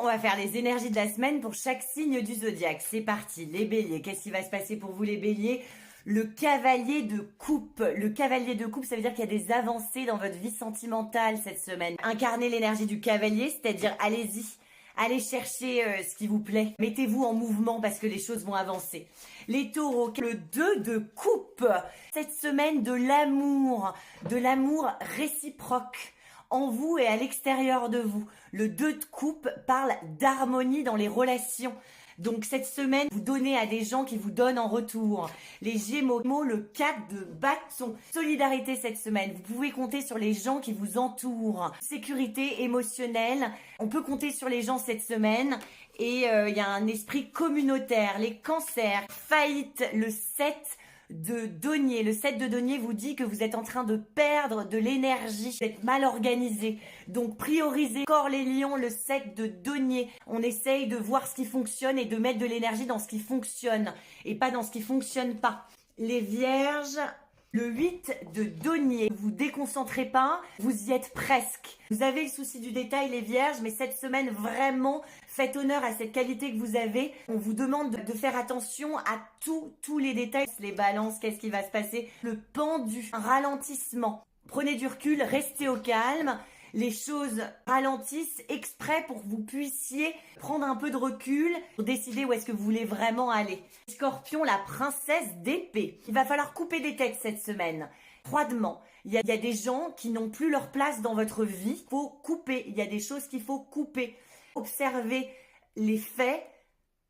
va faire les énergies de la semaine pour chaque signe du zodiaque. C'est parti, les béliers. Qu'est-ce qui va se passer pour vous les béliers? Le cavalier de coupe. Le cavalier de coupe, ça veut dire qu'il y a des avancées dans votre vie sentimentale cette semaine. Incarnez l'énergie du cavalier, c'est-à-dire allez-y. Allez chercher ce qui vous plaît. Mettez-vous en mouvement parce que les choses vont avancer. Les taureaux, le 2 de coupe. Cette semaine de l'amour réciproque en vous et à l'extérieur de vous. Le 2 de coupe parle d'harmonie dans les relations. Donc cette semaine, vous donnez à des gens qui vous donnent en retour. Les Gémeaux, le 4 de bâton. Solidarité cette semaine. Vous pouvez compter sur les gens qui vous entourent. Sécurité émotionnelle. On peut compter sur les gens cette semaine. Et il y a un esprit communautaire. Les cancers. Faillite, le 7 de denier. Le 7 de denier vous dit que vous êtes en train de perdre de l'énergie, vous êtes mal organisé. Donc priorisez encore les lions, le 7 de denier. On essaye de voir ce qui fonctionne et de mettre de l'énergie dans ce qui fonctionne et pas dans ce qui fonctionne pas. Les vierges, le 8 de denier. Ne vous déconcentrez pas, vous y êtes presque. Vous avez le souci du détail les vierges, mais cette semaine vraiment faites honneur à cette qualité que vous avez. On vous demande de faire attention à tous les détails. Les balances, qu'est-ce qui va se passer? Le pendu, un ralentissement. Prenez du recul, restez au calme. Les choses ralentissent exprès pour que vous puissiez prendre un peu de recul pour décider où est-ce que vous voulez vraiment aller. Scorpion, la princesse d'épée. Il va falloir couper des têtes cette semaine. Froidement. Il y a des gens qui n'ont plus leur place dans votre vie. Il faut couper. Il y a des choses qu'il faut couper. Observez les faits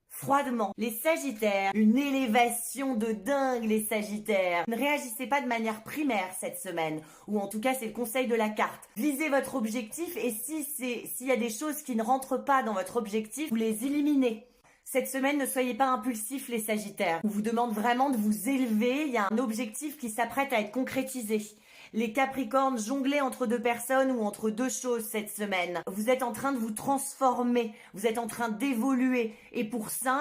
froidement. Les sagittaires, une élévation de dingue les sagittaires. Ne réagissez pas de manière primaire cette semaine, ou en tout cas c'est le conseil de la carte. Visez votre objectif et s'il y a des choses qui ne rentrent pas dans votre objectif, vous les éliminez. Cette semaine, ne soyez pas impulsifs les sagittaires. On vous demande vraiment de vous élever, il y a un objectif qui s'apprête à être concrétisé. Les capricornes, jonglez entre deux personnes ou entre deux choses cette semaine. Vous êtes en train de vous transformer, vous êtes en train d'évoluer. Et pour ça,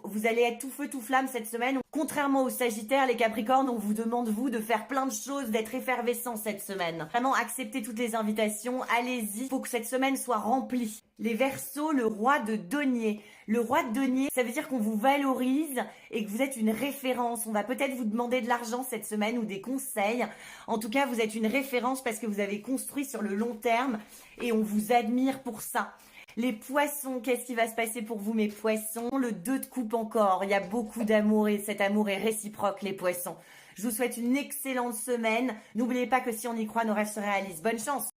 vous allez être tout feu tout flamme cette semaine. Contrairement aux sagittaires, les capricornes, on vous demande vous de faire plein de choses, d'être effervescent cette semaine. Vraiment, acceptez toutes les invitations, allez-y. Il faut que cette semaine soit remplie. Les Verseaux, le roi de denier. Le roi de denier, ça veut dire qu'on vous valorise et que vous êtes une référence. On va peut-être vous demander de l'argent cette semaine ou des conseils. En tout cas, vous êtes une référence parce que vous avez construit sur le long terme et on vous admire pour ça. Les poissons, qu'est-ce qui va se passer pour vous mes poissons? Le 2 de coupe encore. Il y a beaucoup d'amour et cet amour est réciproque les poissons. Je vous souhaite une excellente semaine. N'oubliez pas que si on y croit, nos rêves se réalisent. Bonne chance!